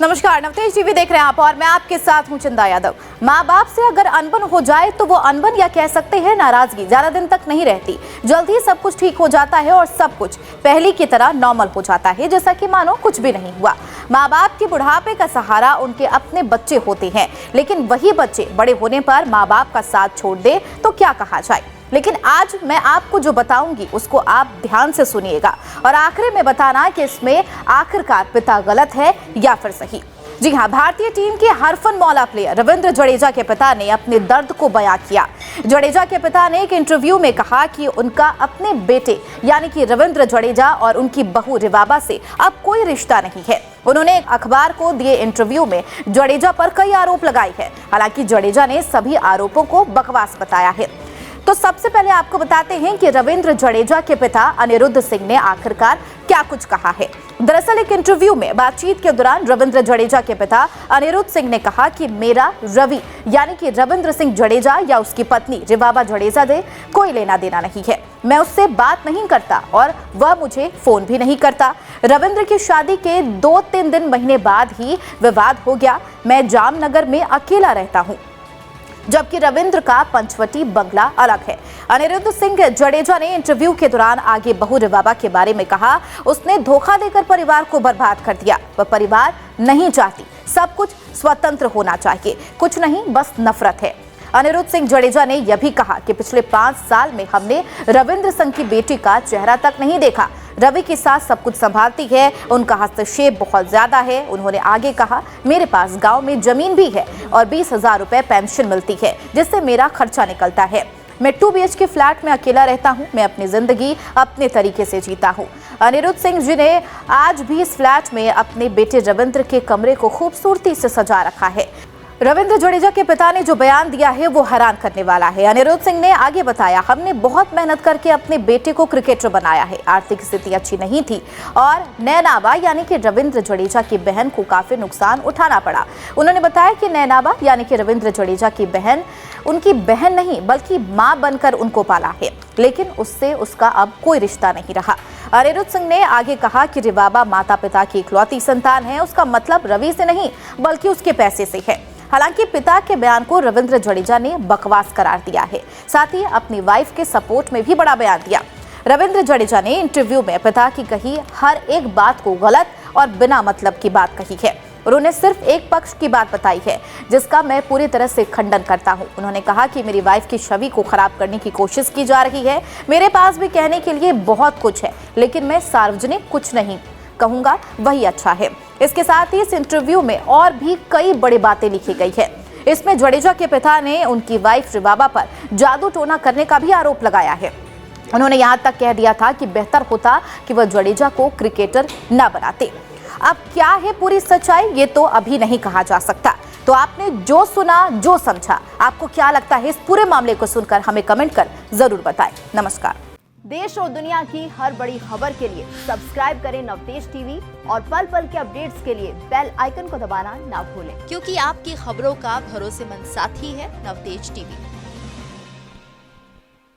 नमस्कार, नवतेज टीवी देख रहे हैं आप और मैं आपके साथ हूं चंदा यादव। माँ बाप से अगर अनबन हो जाए तो वो अनबन या कह सकते हैं नाराजगी ज्यादा दिन तक नहीं रहती। जल्द ही सब कुछ ठीक हो जाता है और सब कुछ पहले की तरह नॉर्मल हो जाता है, जैसा कि मानो कुछ भी नहीं हुआ। माँ बाप के बुढ़ापे का सहारा उनके अपने बच्चे होते हैं, लेकिन वही बच्चे बड़े होने पर माँ बाप का साथ छोड़ दे तो क्या कहा जाए। लेकिन आज मैं आपको जो बताऊंगी उसको आप ध्यान से सुनिएगा और आखिर में बताना कि इसमें आखिरकार पिता गलत है या फिर सही। जी हाँ, भारतीय टीम के हरफनमौला प्लेयर रविंद्र जडेजा के पिता ने अपने दर्द को बयां किया। जडेजा के पिता ने एक इंटरव्यू में कहा कि उनका अपने बेटे यानी कि रविंद्र जडेजा और उनकी बहू रिवाबा से अब कोई रिश्ता नहीं है। उन्होंने एक अखबार को दिए इंटरव्यू में जडेजा पर कई आरोप लगाए हैं। हालांकि जडेजा ने सभी आरोपों को बकवास बताया है। तो सबसे पहले आपको बताते हैं कि रविंद्र जडेजा के पिता अनिरुद्ध सिंह ने आखिरकार क्या कुछ कहा है। दरअसल एक इंटरव्यू में बातचीत के दौरान रविंद्र जडेजा के पिता अनिरुद्ध सिंह ने कहा कि मेरा रवि यानी कि रविंद्र सिंह जडेजा या उसकी पत्नी रिवाबा जडेजा से कोई लेना देना नहीं है। मैं उससे बात नहीं करता और वह मुझे फोन भी नहीं करता। रविंद्र की शादी के 2-3 महीने बाद ही विवाद हो गया। मैं जामनगर में अकेला रहता हूँ, जबकि रविंद्र का पंचवटी बंगला अलग है। अनिरुद्ध सिंह जडेजा ने इंटरव्यू के दौरान आगे बहू रिवाबा के बारे में कहा, उसने धोखा देकर परिवार को बर्बाद कर दिया। वह परिवार नहीं चाहती, सब कुछ स्वतंत्र होना चाहिए, कुछ नहीं बस नफरत है। अनिरुद्ध सिंह जडेजा ने यह भी कहा कि पिछले 5 साल में हमने रविंद्र सिंह की बेटी का चेहरा तक नहीं देखा। रवि के साथ सब कुछ संभालती है, उनका हस्तक्षेप बहुत ज्यादा है। उन्होंने आगे कहा, मेरे पास गांव में जमीन भी है और 20,000 रुपए पेंशन मिलती है, जिससे मेरा खर्चा निकलता है। मैं 2 BHK फ्लैट में अकेला रहता हूं। मैं अपनी जिंदगी अपने तरीके से जीता हूं। अनिरुद्ध सिंह जी ने आज भी इस फ्लैट में अपने बेटे रविंद्र के कमरे को खूबसूरती से सजा रखा है। रविंद्र जडेजा के पिता ने जो बयान दिया है वो हैरान करने वाला है। अनिरुद्ध सिंह ने आगे बताया, हमने बहुत मेहनत करके अपने बेटे को क्रिकेटर बनाया है। आर्थिक स्थिति अच्छी नहीं थी और नैनाबा यानी कि रविंद्र जडेजा की बहन को काफी नुकसान उठाना पड़ा। उन्होंने बताया कि नैनाबा यानी कि रविंद्र जडेजा की बहन उनकी बहन नहीं बल्कि मां बनकर उनको पाला है, लेकिन उससे उसका अब कोई रिश्ता नहीं रहा। अनिरुद्ध सिंह ने आगे कहा कि रिवाबा माता पिता की इकलौती संतान है। उसका मतलब रवि से नहीं बल्कि उसके पैसे से है। हालांकि पिता के बयान को रविंद्र जडेजा ने बकवास करार दिया है। साथ ही अपनी वाइफ के सपोर्ट में भी बड़ा बयान दिया। रविंद्र जडेजा ने इंटरव्यू में पिता की कही हर एक बात को गलत और बिना मतलब की बात कही है। उन्होंने सिर्फ एक पक्ष की बात बताई है, जिसका मैं पूरी तरह से खंडन करता हूं। उन्होंने कहा कि मेरी वाइफ की छवि को खराब करने की कोशिश की जा रही है। मेरे पास भी कहने के लिए बहुत कुछ है, लेकिन मैं सार्वजनिक कुछ नहीं कहूंगा, वही अच्छा है। इसके साथ ही इस इंटरव्यू में और भी कई बड़ी बातें लिखी गई है। इसमें जडेजा के पिता ने उनकी वाइफ रिवाबा पर जादू टोना करने का भी आरोप लगाया है। उन्होंने यहां तक कह दिया था कि बेहतर होता कि वह जडेजा को क्रिकेटर न बनाते। अब क्या है पूरी सच्चाई, ये तो अभी नहीं कहा जा सकता। तो आपने जो सुना, जो समझा, आपको क्या लगता है इस पूरे मामले को सुनकर हमें कमेंट कर जरूर बताएं। नमस्कार। देश और दुनिया की हर बड़ी खबर के लिए सब्सक्राइब करें नवतेज टीवी और पल पल के अपडेट्स के लिए बेल आइकन को दबाना ना भूलें, क्योंकि आपकी खबरों का भरोसेमंद साथी है नवतेज टीवी।